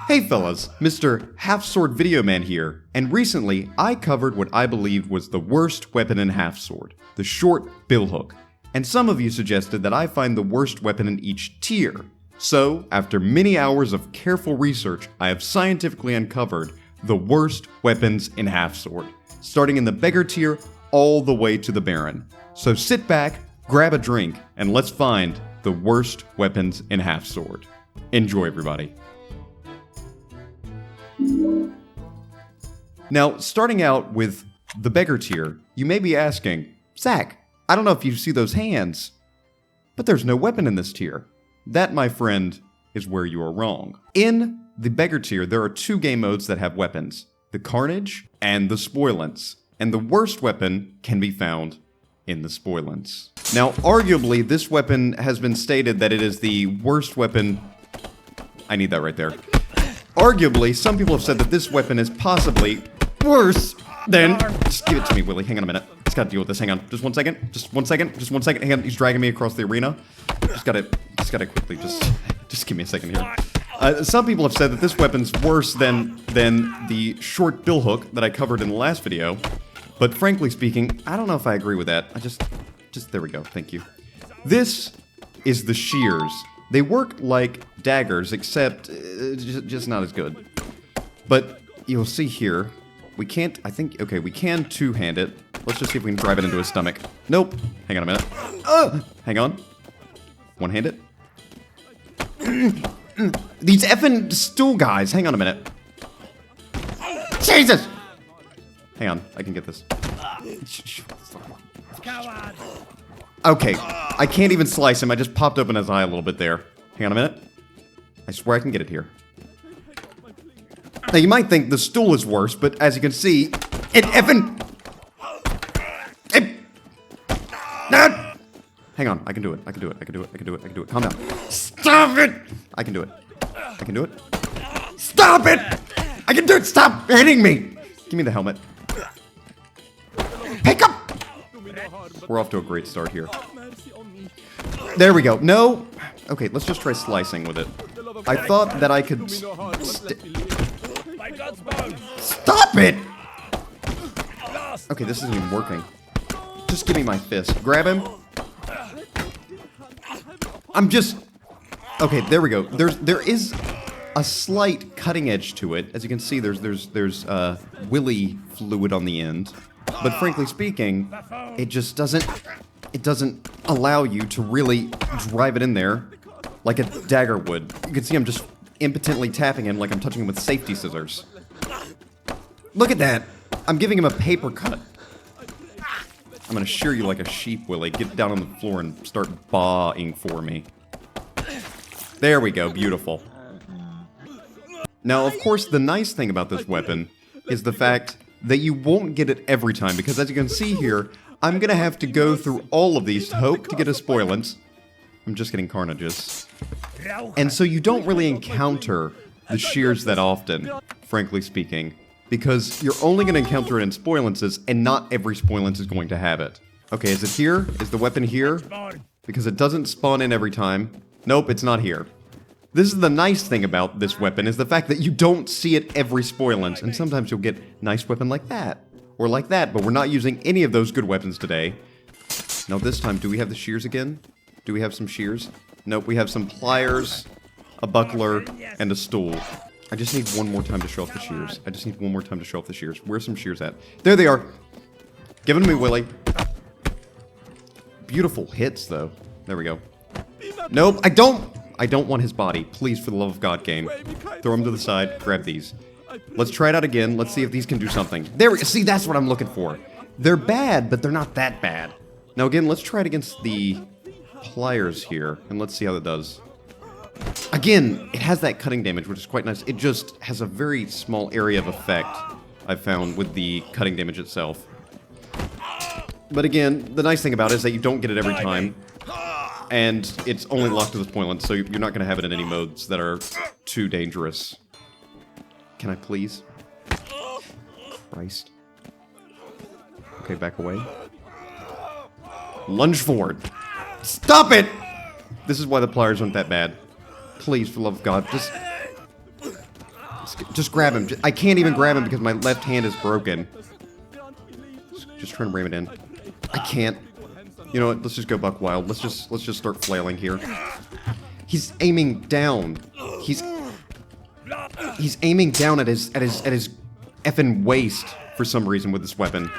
Hey fellas, Mr. Half-Sword Video Man here, and recently I covered what I believed was the worst weapon in Half-Sword, the short billhook. And some of you suggested that I find the worst weapon in each tier. So, after many hours of careful research, I have scientifically uncovered the worst weapons in Half-Sword, starting in the Beggar tier all the way to the Baron. So sit back, grab a drink, and let's find the worst weapons in Half-Sword. Enjoy, everybody. Now, starting out with the Beggar tier, you may be asking, Zach, I don't know if you see those hands, but there's no weapon in this tier. That, my friend, is where you are wrong. In the Beggar tier, there are two game modes that have weapons, the Carnage and the Spoilance, and the worst weapon can be found in the Spoilance. Now, arguably, this weapon has been stated that it is the worst weapon. I need that right there. Arguably, some people have said that this weapon is possibly worse than... Just give it to me, Willie. Hang on a minute. Just gotta deal with this. Hang on. Just 1 second. Just 1 second. Just 1 second. Hang on. He's dragging me across the arena. Just gotta quickly just give me a second here. Some people have said that this weapon's worse than the short billhook that I covered in the last video. But frankly speaking, I don't know if I agree with that. There we go. Thank you. This is the shears. They work like daggers, except just not as good. But you'll see here, we can't, okay, we can two-hand it. Let's just see if we can drive it into his stomach. Nope. Hang on a minute. Hang on. One-handed. These effing stool guys. Hang on a minute. Jesus! Hang on, I can get this. Okay, I can't even slice him. I just popped open his eye a little bit there. Hang on a minute. I swear I can get it here. Now, you might think the stool is worse, but as you can see, it effing... Hang on, I can do it. I can do it. Calm down. Stop it! I can do it. Stop it! I can do it! Stop hitting me! Give me the helmet. Pick up! We're off to a great start here. There we go. No. Okay, let's just try slicing with it. I thought that I could... Stop it! Okay, this isn't even working. Just give me my fist. Grab him. I'm just... Okay, there we go. There is a slight cutting edge to it. As you can see, there's willy fluid on the end. But frankly speaking, it just doesn't allow you to really drive it in there like a dagger would. You can see I'm just impotently tapping him like I'm touching him with safety scissors. Look at that! I'm giving him a paper cut. I'm gonna shear you like a sheep, Willie. Get down on the floor and start baaing for me. There we go, beautiful. Now, of course, the nice thing about this weapon is the fact that you won't get it every time, because as you can see here, I'm gonna have to go through all of these to hope to get a Spoilance. I'm just getting Carnages. And so you don't really encounter the shears that often, frankly speaking, because you're only gonna encounter it in Spoilances, and not every Spoilance is going to have it. Okay, is it here? Is the weapon here? Because it doesn't spawn in every time. Nope, it's not here. This is the nice thing about this weapon, is the fact that you don't see it every Spoilance, and sometimes you'll get a nice weapon like that, or like that, but we're not using any of those good weapons today. Now this time, do we have the shears again? Do we have some shears? Nope, we have some pliers, a buckler, and a stool. I just need one more time to show off the shears. Where's some shears at? There they are! Give them to me, Willie. Beautiful hits, though. There we go. Nope, I don't want his body. Please, for the love of God, game. Throw him to the side. Grab these. Let's try it out again. Let's see if these can do something. There we go. See, that's what I'm looking for. They're bad, but they're not that bad. Now again, let's try it against the pliers here, and let's see how that does. Again, it has that cutting damage, which is quite nice. It just has a very small area of effect, I've found, with the cutting damage itself. But again, the nice thing about it is that you don't get it every time. And it's only locked to this point, so you're not going to have it in any modes that are too dangerous. Can I please? Christ. Okay, back away. Lunge forward. Stop it! This is why the pliers aren't that bad. Please, for the love of God, just... Just grab him. I can't even grab him because my left hand is broken. Just trying to ram it in. I can't. You know what? Let's just go buck wild. Let's just start flailing here. He's aiming down. He's aiming down at his effing waist for some reason with this weapon.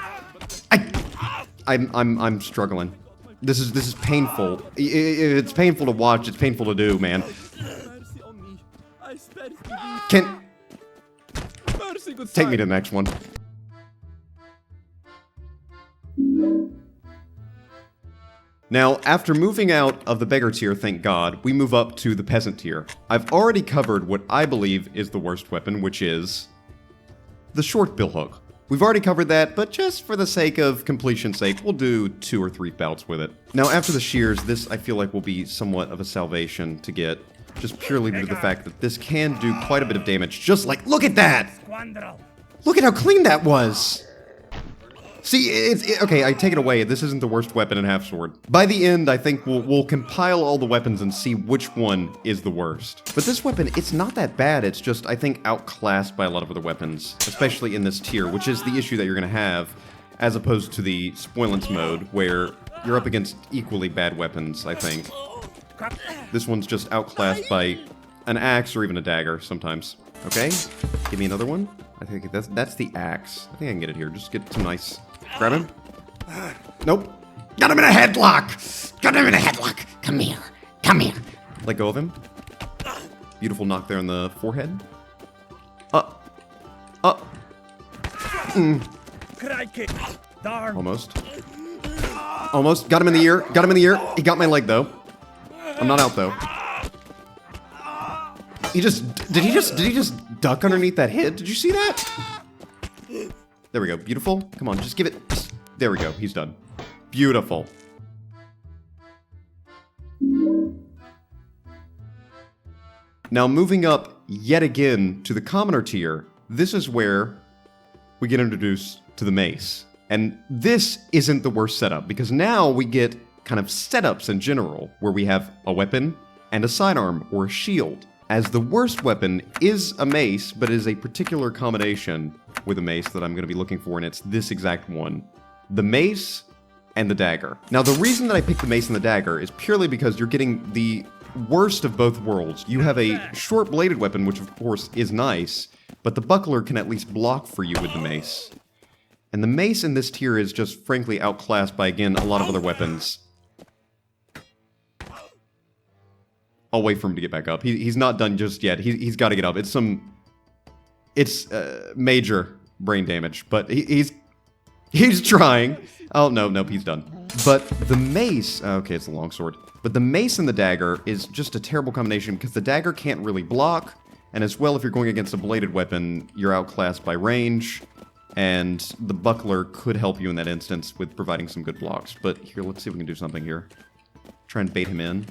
I'm struggling. This is painful. It's painful to watch. It's painful to do, man. Take me to the next one. Now, after moving out of the beggar tier, thank God, we move up to the peasant tier. I've already covered what I believe is the worst weapon, which is the short billhook. We've already covered that, but just for the sake of completion's sake, we'll do 2 or 3 bouts with it. Now, after the shears, this I feel like will be somewhat of a salvation to get, just purely due to the fact that this can do quite a bit of damage, just like, look at that! Look at how clean that was! See, okay, I take it away. This isn't the worst weapon in Half Sword. By the end, I think we'll compile all the weapons and see which one is the worst. But this weapon, it's not that bad. It's just, I think, outclassed by a lot of other weapons, especially in this tier, which is the issue that you're going to have, as opposed to the Spoilance mode, where you're up against equally bad weapons, I think. This one's just outclassed by an axe or even a dagger sometimes. Okay, give me another one. I think that's the axe. I think I can get it here. Just get some nice... Grab him. Nope. Got him in a headlock! Got him in a headlock! Come here. Come here. Let go of him. Beautiful knock there on the forehead. Almost. Almost. Got him in the ear. Got him in the ear. He got my leg, though. I'm not out, though. Did he just duck underneath that hit? Did you see that? There we go. Beautiful. Come on, just give it. There we go. He's done. Beautiful. Now moving up yet again to the commoner tier, this is where we get introduced to the mace. And this isn't the worst setup, because now we get kind of setups in general, where we have a weapon and a sidearm or a shield. As the worst weapon is a mace, but is a particular combination with a mace that I'm going to be looking for, and it's this exact one. The mace and the dagger. Now, the reason that I picked the mace and the dagger is purely because you're getting the worst of both worlds. You have a short-bladed weapon, which of course is nice, but the buckler can at least block for you with the mace. And the mace in this tier is just frankly outclassed by, again, a lot of other weapons. I'll wait for him to get back up. He's not done just yet. He's got to get up. It's major brain damage, but he's trying. Oh, no, he's done. But the mace, okay, it's a longsword. But the mace and the dagger is just a terrible combination because the dagger can't really block, and as well, if you're going against a bladed weapon, you're outclassed by range, and the buckler could help you in that instance with providing some good blocks. But here, let's see if we can do something here. Try and bait him in.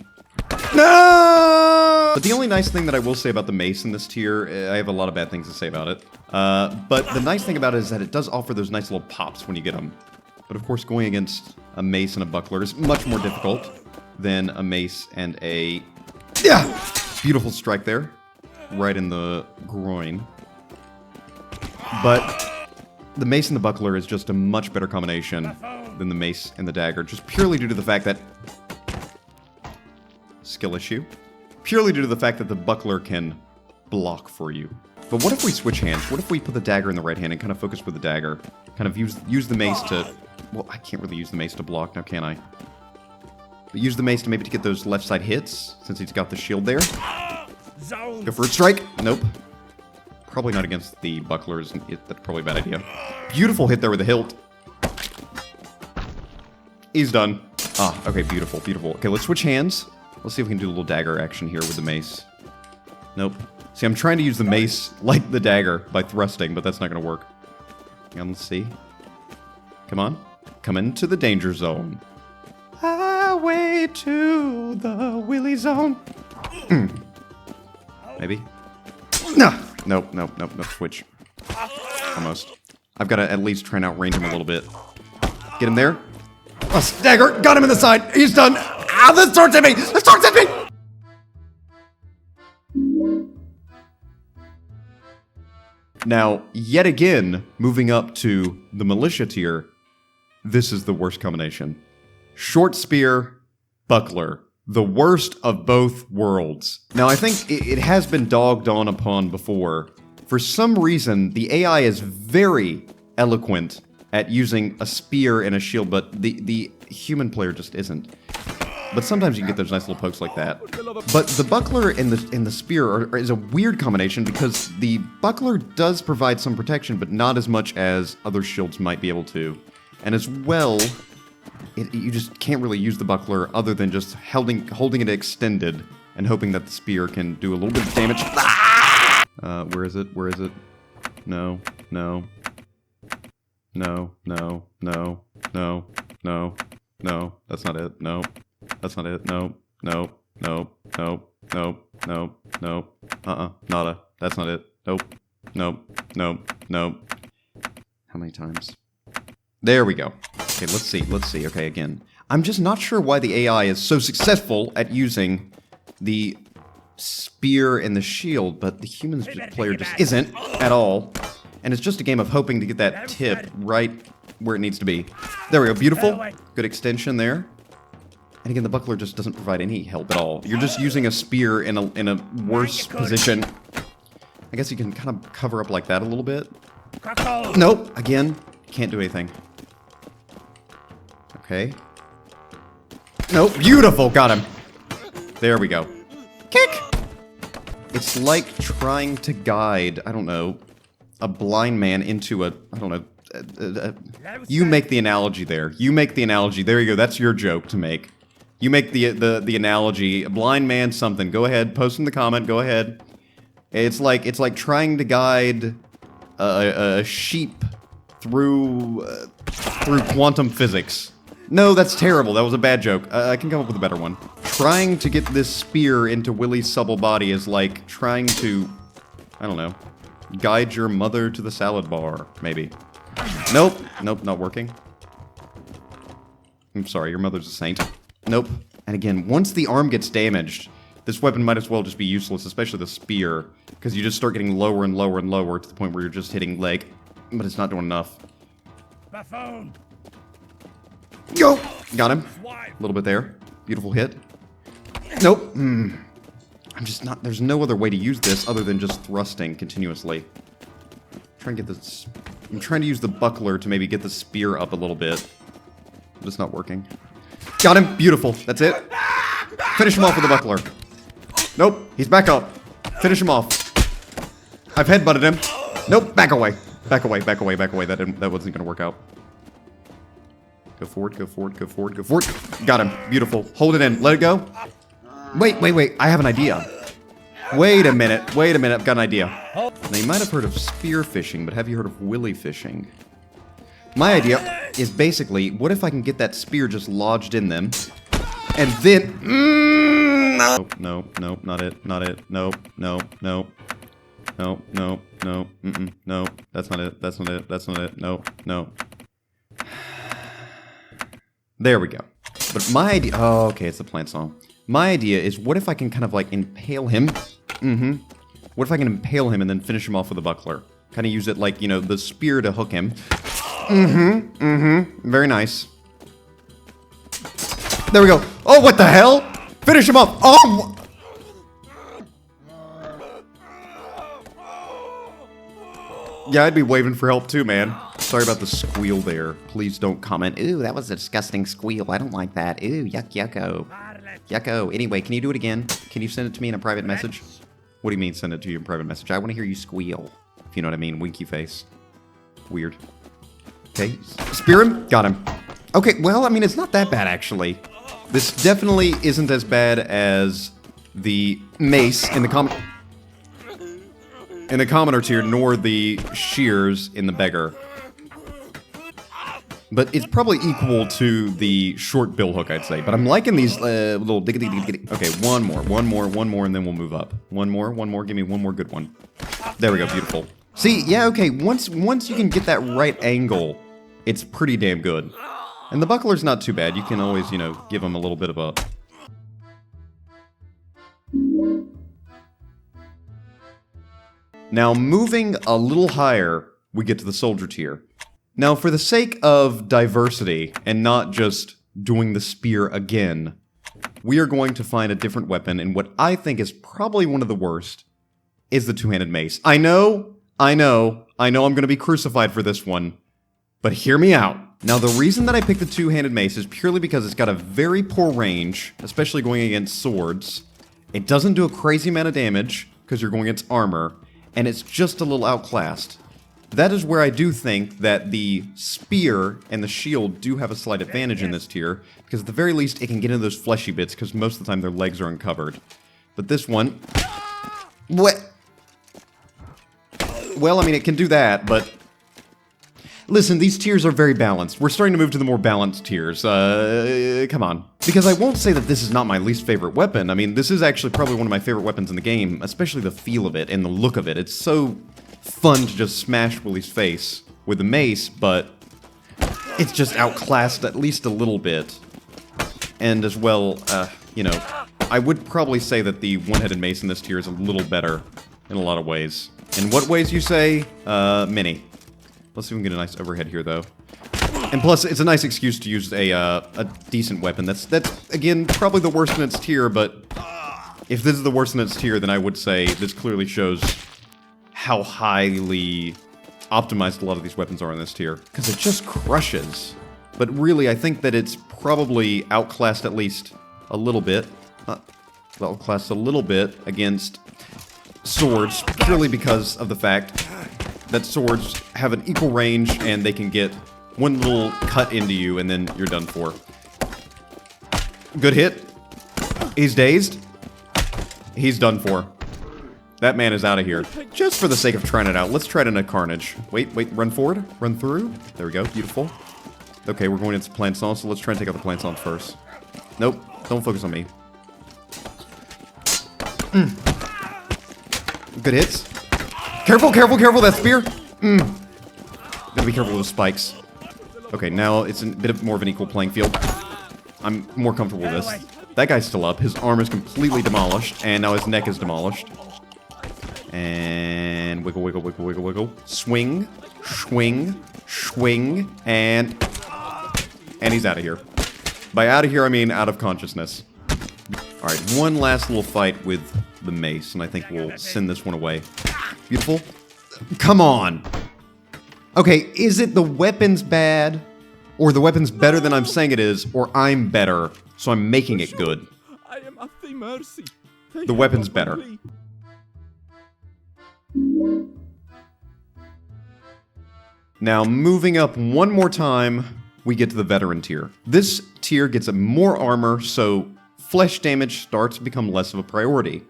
No! But the only nice thing that I will say about the mace in this tier, I have a lot of bad things to say about it. But the nice thing about it is that it does offer those nice little pops when you get them. But of course, going against a mace and a buckler is much more difficult than a mace and a... Yeah! Beautiful strike there. Right in the groin. But the mace and the buckler is just a much better combination than the mace and the dagger, just purely due to the fact that... Skill issue. Purely due to the fact that the buckler can block for you. But what if we switch hands? What if we put the dagger in the right hand and kind of focus with the dagger? Kind of use the mace to... Well, I can't really use the mace to block now, can I? But use the mace to maybe to get those left side hits, since he's got the shield there. Go for a strike. Nope. Probably not against the bucklers. That's probably a bad idea. Beautiful hit there with the hilt. He's done. Ah, okay, beautiful, beautiful. Okay, let's switch hands. Let's see if we can do a little dagger action here with the mace. Nope. See, I'm trying to use the mace like the dagger by thrusting, but that's not going to work. Hang on, let's see. Come on. Come into the danger zone. Highway to the willy zone. Maybe. No. Nope, switch. Almost. I've got to at least try and outrange him a little bit. Get him there. Oh, dagger! Got him in the side! He's done! Ah, the sword's at me! The sword's at me! Now, yet again, moving up to the militia tier, this is the worst combination. Short spear, buckler. The worst of both worlds. Now, I think it has been dogged on upon before. For some reason, the AI is very eloquent at using a spear and a shield, but the human player just isn't. But sometimes you can get those nice little pokes like that. But the buckler and the spear is a weird combination because the buckler does provide some protection, but not as much as other shields might be able to. And as well, you just can't really use the buckler other than just holding it extended and hoping that the spear can do a little bit of damage. Where is it? Where is it? No, no. No, no, no, no, no, no. That's not it. No. That's not it. No, no, no, no, no, no, no. Nada. That's not it. Nope. Nope. Nope. Nope. How many times? There we go. Okay, let's see. Let's see. Okay, again. I'm just not sure why the AI is so successful at using the spear and the shield, but the human player just isn't at all. And it's just a game of hoping to get that tip right where it needs to be. There we go. Beautiful. Good extension there. And again, the buckler just doesn't provide any help at all. You're just using a spear in a worse position. I guess you can kind of cover up like that a little bit. Nope. Again, can't do anything. Okay. Nope. Beautiful. Got him. There we go. Kick! It's like trying to guide, I don't know, a blind man into a, I don't know, you make the analogy there. You make the analogy. There you go. That's your joke to make. You make the analogy. A blind man something. Go ahead. Post in the comment. Go ahead. It's like trying to guide a sheep through quantum physics. No, that's terrible. That was a bad joke. I can come up with a better one. Trying to get this spear into Willie's supple body is like trying to, I don't know, guide your mother to the salad bar, maybe. Nope. Nope, not working. I'm sorry, your mother's a saint. Nope. And again, once the arm gets damaged, this weapon might as well just be useless, especially the spear, because you just start getting lower and lower and lower to the point where you're just hitting leg, but it's not doing enough. Buffoon. Go! Got him. A little bit there. Beautiful hit. Nope. I'm just not... There's no other way to use this other than just thrusting continuously. I'm trying to use the buckler to maybe get the spear up a little bit. But it's not working. Got him. Beautiful. That's it. Finish him off with the buckler. Nope. He's back up. Finish him off. I've headbutted him. Nope. Back away. Back away. Back away. Back away. That wasn't going to work out. Go forward. Go forward. Go forward. Go forward. Got him. Beautiful. Hold it in. Let it go. Wait. Wait. Wait. I have an idea. Wait a minute. Wait a minute. I've got an idea. Now, you might have heard of spear fishing, but have you heard of willy fishing? My idea is basically, what if I can get that spear just lodged in them, and then... No, no, no, not it, not it, no, no, no, no, no, no, no, that's not it, that's not it, that's not it, no, no. There we go. But my idea... Oh, okay, it's the plant song. My idea is, what if I can kind of, like, impale him? What if I can impale him and then finish him off with a buckler? Kind of use it like, you know, the spear to hook him. Very nice. There we go. Oh, what the hell? Finish him off. Oh! Yeah, I'd be waving for help too, man. Sorry about the squeal there. Please don't comment. Ooh, that was a disgusting squeal. I don't like that. Ooh, yuck, yucko. Yucko. Anyway, can you do it again? Can you send it to me in a private message? What do you mean send it to you in a private message? I want to hear you squeal. If you know what I mean. Winky face. Weird. Okay. Spear him. Got him. Okay, well, I mean, it's not that bad, actually. This definitely isn't as bad as the mace in the commoner tier, nor the shears in the beggar. But it's probably equal to the short bill hook, I'd say. But I'm liking these little diggity. Okay, one more, and then we'll move up. One more. Give me one more good one. There we go, beautiful. See, yeah, okay, once you can get that right angle, it's pretty damn good. And the buckler's not too bad. You can always, you know, give him a little bit of a... Now, moving a little higher, we get to the soldier tier. Now, for the sake of diversity, and not just doing the spear again, we are going to find a different weapon, and what I think is probably one of the worst is the two-handed mace. I know I'm going to be crucified for this one, but hear me out. Now, the reason that I picked the two-handed mace is purely because it's got a very poor range, especially going against swords. It doesn't do a crazy amount of damage, because you're going against armor, and it's just a little outclassed. That is where I do think that the spear and the shield do have a slight advantage in this tier, because at the very least it can get into those fleshy bits, because most of the time their legs are uncovered. But this one... What? Well, I mean, it can do that, but... Listen, these tiers are very balanced. We're starting to move to the more balanced tiers. Come on. Because I won't say that this is not my least favorite weapon. I mean, this is actually probably one of my favorite weapons in the game, especially the feel of it and the look of it. It's so fun to just smash Willie's face with a mace, but it's just outclassed at least a little bit. And as well, you know, I would probably say that the one-headed mace in this tier is a little better in a lot of ways. In what ways, you say? Many. Let's see if we can get a nice overhead here, though. And plus, it's a nice excuse to use a decent weapon. That's again, probably the worst in its tier, but if this is the worst in its tier, then I would say this clearly shows how highly optimized a lot of these weapons are in this tier. Because it just crushes. But really, I think that it's probably outclassed at least a little bit. Outclassed a little bit against swords, purely because of the fact that swords have an equal range and they can get one little cut into you and then you're done for. Good hit. He's dazed. He's done for. That man is out of here. Just for the sake of trying it out, let's try it in a carnage. Wait, run forward. Run through. There we go. Beautiful. Okay, we're going into Plansons, so let's try and take out the Plansons first. Nope. Don't focus on me. Good hits. Careful, that spear! Gotta be careful with the spikes. Okay, now it's a bit more of an equal playing field. I'm more comfortable with this. That guy's still up. His arm is completely demolished, and now his neck is demolished. And wiggle. Swing, and he's out of here. By out of here, I mean out of consciousness. Alright, one last little fight with the mace, and I think we'll send this one away. Beautiful. Come on! Okay, is it the weapon's bad? Or the weapon's better than I'm saying it is, or I'm better, so I'm making it good? I am at thy mercy. The weapon's better. Now, moving up one more time, we get to the veteran tier. This tier gets more armor, so flesh damage starts to become less of a priority.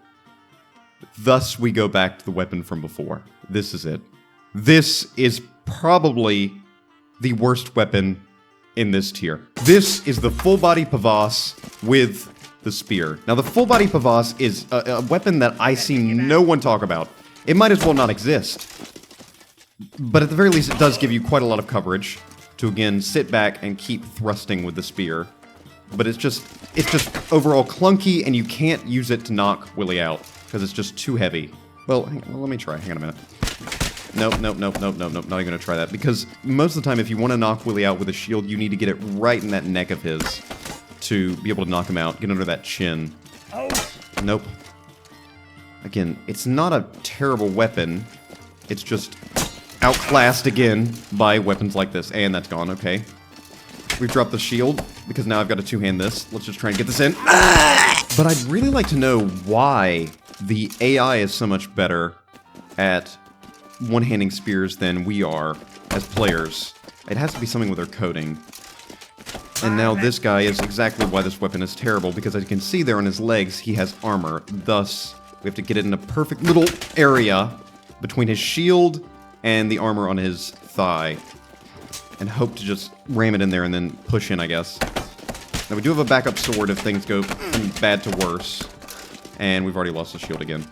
Thus, we go back to the weapon from before. This is it. This is probably the worst weapon in this tier. This is the full-body pavasse with the spear. Now, the full-body pavasse is a weapon that I see no one talk about. It might as well not exist. But at the very least, it does give you quite a lot of coverage to, again, sit back and keep thrusting with the spear. But it's just overall clunky, and you can't use it to knock Willie out, because it's just too heavy. Well, let me try. Hang on a minute. Nope, not even gonna try that, because most of the time, if you want to knock Willie out with a shield, you need to get it right in that neck of his to be able to knock him out, get under that chin. Nope. Again, it's not a terrible weapon. It's just outclassed again by weapons like this. And that's gone, okay. We've dropped the shield, because now I've got to two-hand this. Let's just try and get this in. But I'd really like to know why the AI is so much better at one-handing spears than we are as players. It has to be something with their coding. And now this guy is exactly why this weapon is terrible, because as you can see there on his legs, he has armor. Thus, we have to get it in a perfect little area between his shield and the armor on his thigh. And hope to just ram it in there and then push in, I guess. Now, we do have a backup sword if things go from bad to worse. And we've already lost the shield again.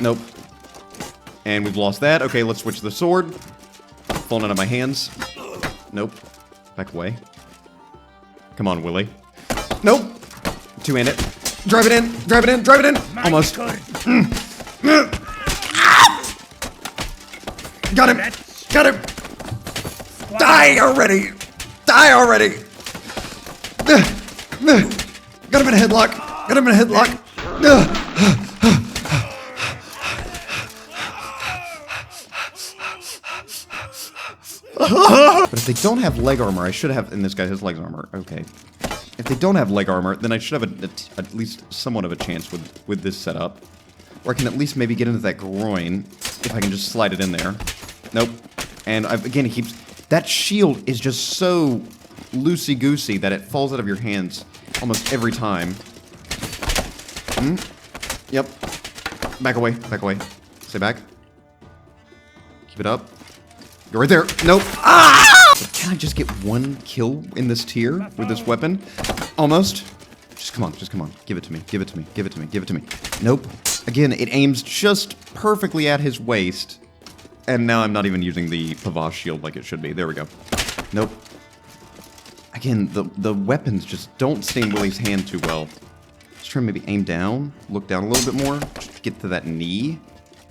Nope. And we've lost that. Okay, let's switch to the sword. Falling out of my hands. Nope. Back away. Come on, Willie. Nope. Two-hand it. Drive it in. Almost. Got him! Got him! Die already! Die already! Got him in a headlock! Got him in a headlock! But if they don't have leg armor, I should have... And this guy has leg armor. Okay. If they don't have leg armor, then I should have at least somewhat of a chance with this setup. Or I can at least maybe get into that groin if I can just slide it in there. Nope. And again, he keeps... That shield is just so loosey-goosey that it falls out of your hands almost every time. Yep. Back away. Back away. Stay back. Keep it up. Go right there. Nope. Ah! But can I just get one kill in this tier with this weapon? Almost. Just come on. Just come on. Give it to me. Give it to me. Give it to me. Give it to me. Nope. Again, it aims just perfectly at his waist. And now I'm not even using the Pavage shield like it should be. There we go. Nope. Again, the weapons just don't stay in Willie's hand too well. Let's try and maybe aim down. Look down a little bit more. Just get to that knee.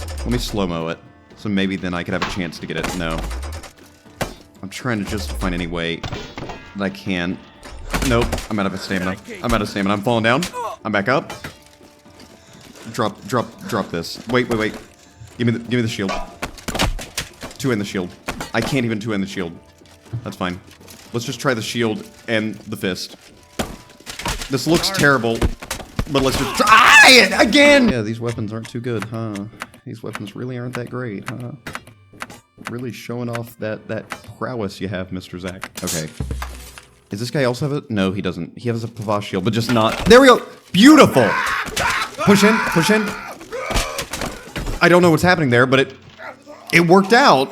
Let me slow-mo it. So maybe then I could have a chance to get it. No. I'm trying to just find any way that I can. Nope. I'm out of stamina. I'm out of stamina. I'm falling down. I'm back up. Drop this. Wait. Give me the shield. Two in the shield. I can't even two in the shield. That's fine. Let's just try the shield and the fist. This looks terrible, but let's just try it again! Yeah, these weapons aren't too good, huh? These weapons really aren't that great, huh? Really showing off that prowess you have, Mr. Zack. Okay. Does this guy also have a... No, he doesn't. He has a Pavage shield, but just not... There we go! Beautiful! Push in, push in. I don't know what's happening there, but it worked out.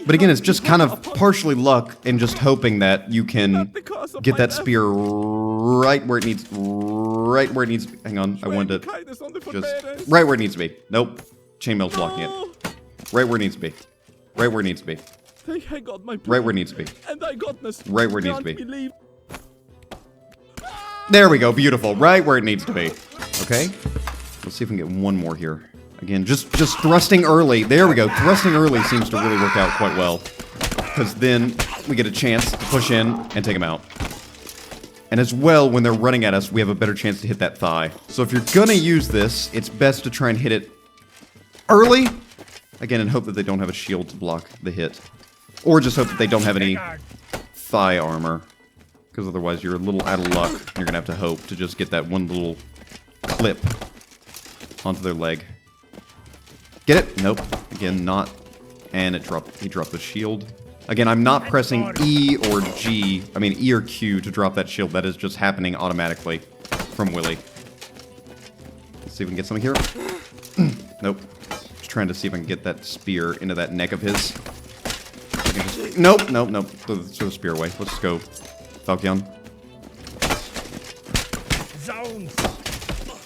But again, it's just kind of partially luck and just hoping that you can get that spear right where it needs... Right where it needs... Hang on, I wanted to... Just... Right where it needs to be. Nope. Chainmail's blocking it. Right where it needs to be. Right where it needs to be. Right where it needs to be. Right where it needs to be. There we go, beautiful. Right where it needs to be. Okay. Let's see if we can get one more here. Again, just thrusting early. There we go. Thrusting early seems to really work out quite well. Because then we get a chance to push in and take them out. And as well, when they're running at us, we have a better chance to hit that thigh. So if you're gonna use this, it's best to try and hit it early. Again, and hope that they don't have a shield to block the hit. Or just hope that they don't have any thigh armor. Because otherwise you're a little out of luck. You're gonna have to hope to just get that one little clip onto their leg. Get it? Nope. Again, not. And he dropped the shield. Again, I'm not pressing E or G, I mean E or Q to drop that shield. That is just happening automatically from Willie. Let's see if we can get something here. Nope. Just trying to see if I can get that spear into that neck of his. Nope. Throw the spear away. Let's go. Falcon.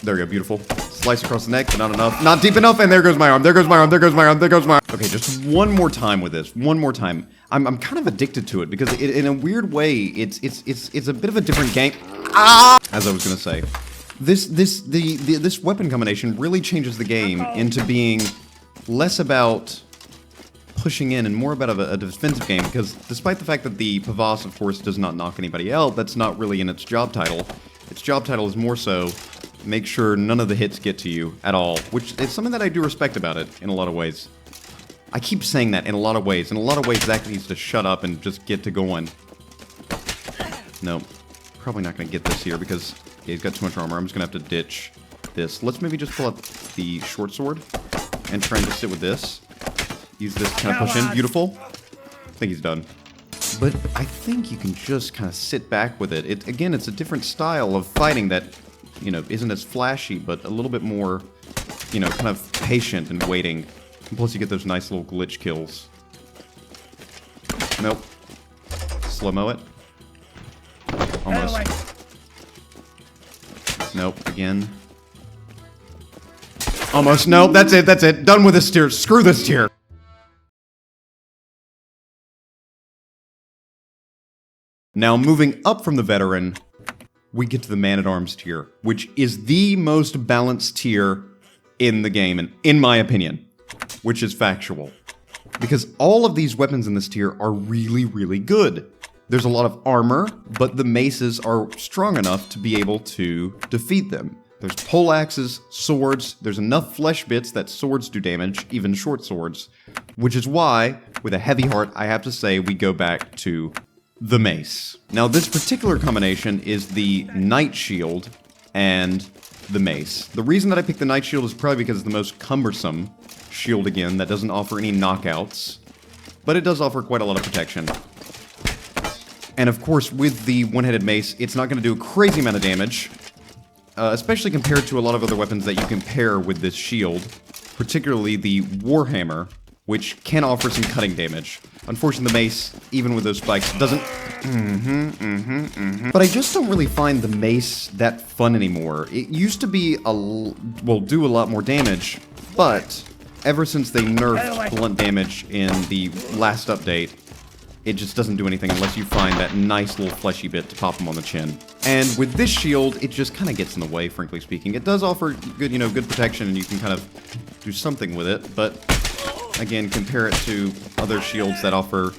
There we go, beautiful. Slice across the neck, but not enough. Not deep enough, and there goes my arm. There goes my arm. There goes my arm. There goes my arm. Okay, just one more time with this. One more time. I'm kind of addicted to it because in a weird way, it's a bit of a different game. Ah! As I was gonna say, this weapon combination really changes the game into being less about pushing in and more about a defensive game, because despite the fact that the Pavage, of course, does not knock anybody out, that's not really in its job title. Its job title is more so make sure none of the hits get to you at all, which is something that I do respect about it in a lot of ways. I keep saying that in a lot of ways. In a lot of ways, Zack needs to shut up and just get to going. No, probably not going to get this here because he's got too much armor. I'm just going to have to ditch this. Let's maybe just pull up the short sword and try and just sit with this. Use this to kind of push in. Beautiful. I think he's done. But I think you can just kind of sit back with it. Again, it's a different style of fighting that, you know, isn't as flashy, but a little bit more, you know, kind of patient and waiting. And plus you get those nice little glitch kills. Nope. Slow-mo it. Almost. Nope, again. Almost. Nope, that's it. Done with this tier. Screw this tier. Now, moving up from the veteran, we get to the man-at-arms tier, which is the most balanced tier in the game, and in my opinion, which is factual. because all of these weapons in this tier are really, really good. There's a lot of armor, but the maces are strong enough to be able to defeat them. There's poleaxes, swords, there's enough flesh bits that swords do damage, even short swords. Which is why, with a heavy heart, I have to say we go back to the mace. Now this particular combination is the Knight Shield and the mace. The reason that I picked the Knight Shield is probably because it's the most cumbersome shield again that doesn't offer any knockouts. But it does offer quite a lot of protection. And of course, with the one-headed mace, it's not going to do a crazy amount of damage. Especially compared to a lot of other weapons that you can pair with this shield. Particularly the Warhammer, which can offer some cutting damage. Unfortunately, the mace, even with those spikes, doesn't... But I just don't really find the mace that fun anymore. It used to be do a lot more damage, but ever since they nerfed blunt damage in the last update, it just doesn't do anything unless you find that nice little fleshy bit to pop them on the chin. And with this shield, it just kind of gets in the way, frankly speaking. It does offer good, good protection, and you can kind of do something with it, but again, compare it to other shields that offer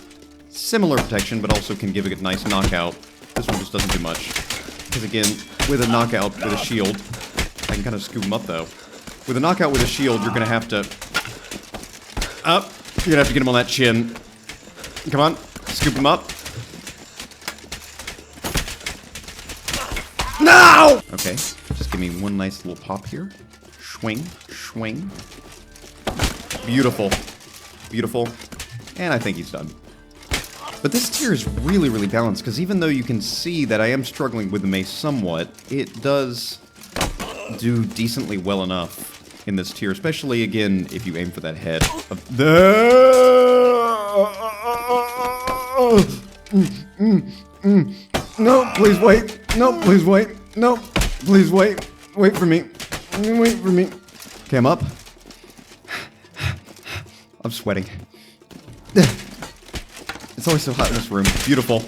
similar protection, but also can give a nice knockout. This one just doesn't do much. Because again, with a knockout with a shield, I can kind of scoop them up though. With a knockout with a shield, you're gonna have to... You're gonna have to get him on that chin. Come on, scoop him up. No! Okay, just give me one nice little pop here. Swing, swing. Beautiful. Beautiful. And I think he's done. But this tier is really, really balanced, because even though you can see that I am struggling with the mace somewhat, it does do decently well enough in this tier, especially, again, if you aim for that head. No, please wait. No, please wait. No, please wait. Wait for me. Wait for me. Okay, I'm up. I'm sweating. It's always so hot in this room. Beautiful.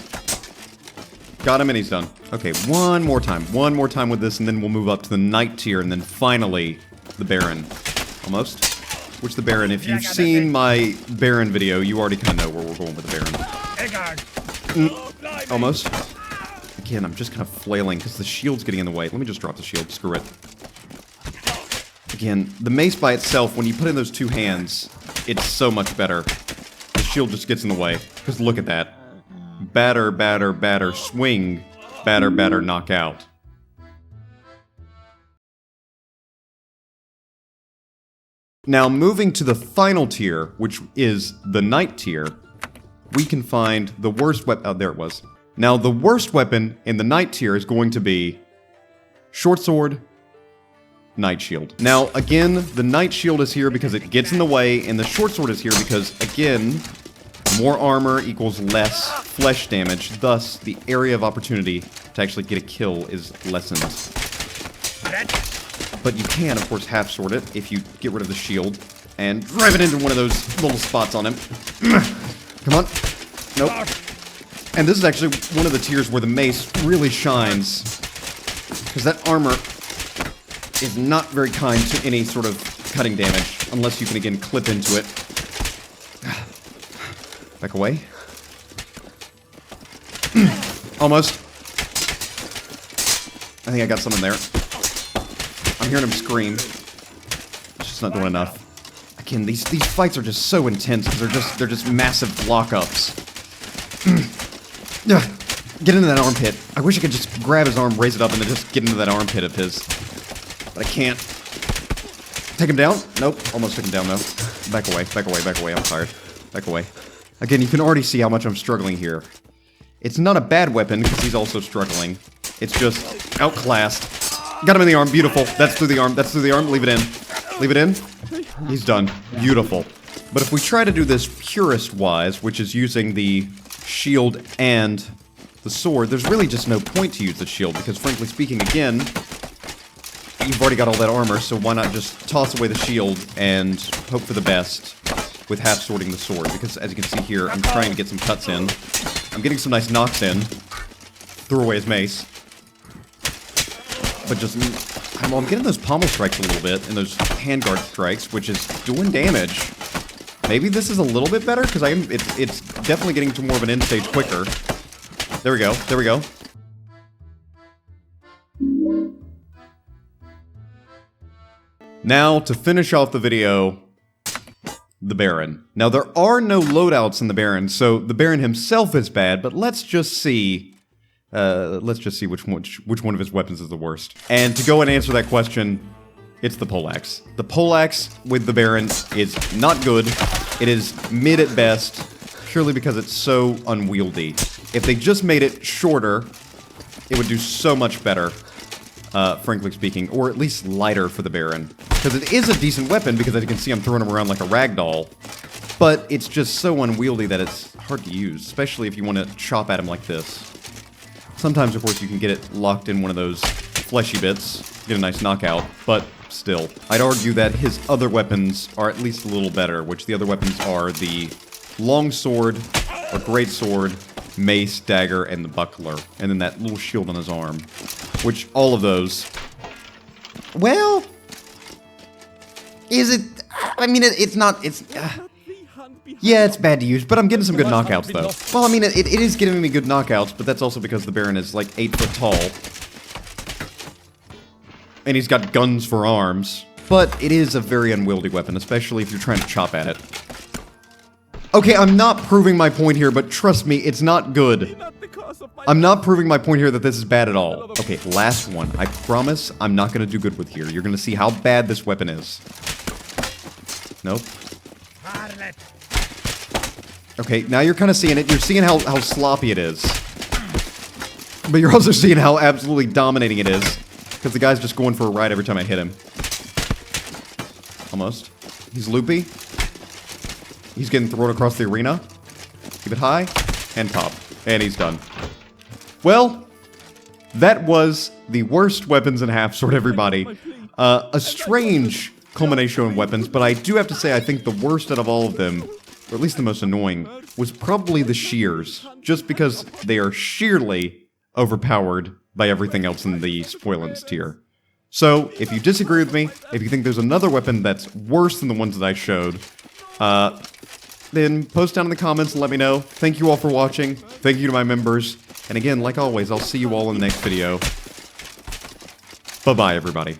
Got him and he's done. Okay, one more time. One more time with this, and then we'll move up to the Knight tier, and then finally, the Baron. Almost. Which the Baron, if you've seen my Baron video, you already kind of know where we're going with the Baron. Almost. Again, I'm just kind of flailing, because the shield's getting in the way. Let me just drop the shield. Screw it. Again, the mace by itself, when you put in those two hands, it's so much better. The shield just gets in the way. Because look at that. Batter, batter, batter, swing. Batter, batter, knock out. Now, moving to the final tier, which is the Knight tier, we can find the worst weapon... Oh, there it was. Now, the worst weapon in the Knight tier is going to be Short Sword, Knight Shield. Now, again, the Knight Shield is here because it gets in the way, and the Short Sword is here because, again, more armor equals less flesh damage, thus the area of opportunity to actually get a kill is lessened. But you can, of course, half-sword it if you get rid of the shield and drive it into one of those little spots on him. Come on. Nope. And this is actually one of the tiers where the mace really shines, because that armor is not very kind to any sort of cutting damage, unless you can, again, clip into it. Back away. Almost. I think I got someone there. I'm hearing him scream. It's just not doing enough. Again, these fights are just so intense because they're just massive lockups. Get into that armpit. I wish I could just grab his arm, raise it up, and then just get into that armpit of his. But I can't. Take him down? Nope. Almost took him down, though. Back away, back away, back away. I'm tired. Back away. Again, you can already see how much I'm struggling here. It's not a bad weapon, because he's also struggling. It's just outclassed. Got him in the arm. Beautiful. That's through the arm. That's through the arm. Leave it in. Leave it in. He's done. Beautiful. But if we try to do this purist-wise, which is using the shield and the sword, there's really just no point to use the shield, because frankly speaking, again, you've already got all that armor, so why not just toss away the shield and hope for the best with half-swording the sword, because as you can see here, I'm trying to get some cuts in. I'm getting some nice knocks in. Threw away his mace. But just, I'm getting those pommel strikes a little bit, and those handguard strikes, which is doing damage. Maybe this is a little bit better, because it's definitely getting to more of an end stage quicker. There we go, there we go. Now, to finish off the video, the Baron. Now, there are no loadouts in the Baron, so the Baron himself is bad, but let's just see which one of his weapons is the worst. And to go and answer that question, it's the poleaxe. The poleaxe with the Baron is not good. It is mid at best, purely because it's so unwieldy. If they just made it shorter, it would do so much better, frankly speaking, or at least lighter for the Baron. Because it is a decent weapon, because as you can see I'm throwing him around like a ragdoll, but it's just so unwieldy that it's hard to use, especially if you want to chop at him like this. Sometimes, of course, you can get it locked in one of those fleshy bits, get a nice knockout, but still. I'd argue that his other weapons are at least a little better, which the other weapons are the longsword, or greatsword, mace, dagger, and the buckler. And then that little shield on his arm. Which, all of those... Well... Is it... I mean, it's not... It's... Yeah, it's bad to use, but I'm getting some good knockouts, though. Well, I mean, it is giving me good knockouts, but that's also because the Baron is, like, 8 foot tall. And he's got guns for arms. But it is a very unwieldy weapon, especially if you're trying to chop at it. Okay, I'm not proving my point here, but trust me, it's not good. I'm not proving my point here that this is bad at all. Okay, last one. I promise I'm not going to do good with here. You're going to see how bad this weapon is. Nope. Okay, now you're kind of seeing it. You're seeing how sloppy it is. But you're also seeing how absolutely dominating it is. Because the guy's just going for a ride every time I hit him. Almost. He's loopy. He's getting thrown across the arena. Keep it high. And pop. And he's done. Well, that was the worst weapons in half-sword, everybody. A strange culmination of weapons, but I do have to say I think the worst out of all of them, or at least the most annoying, was probably the shears. Just because they are sheerly overpowered by everything else in the spoilance tier. So, if you disagree with me, if you think there's another weapon that's worse than the ones that I showed, then post down in the comments and let me know. Thank you all for watching. Thank you to my members. And again, like always, I'll see you all in the next video. Bye-bye, everybody.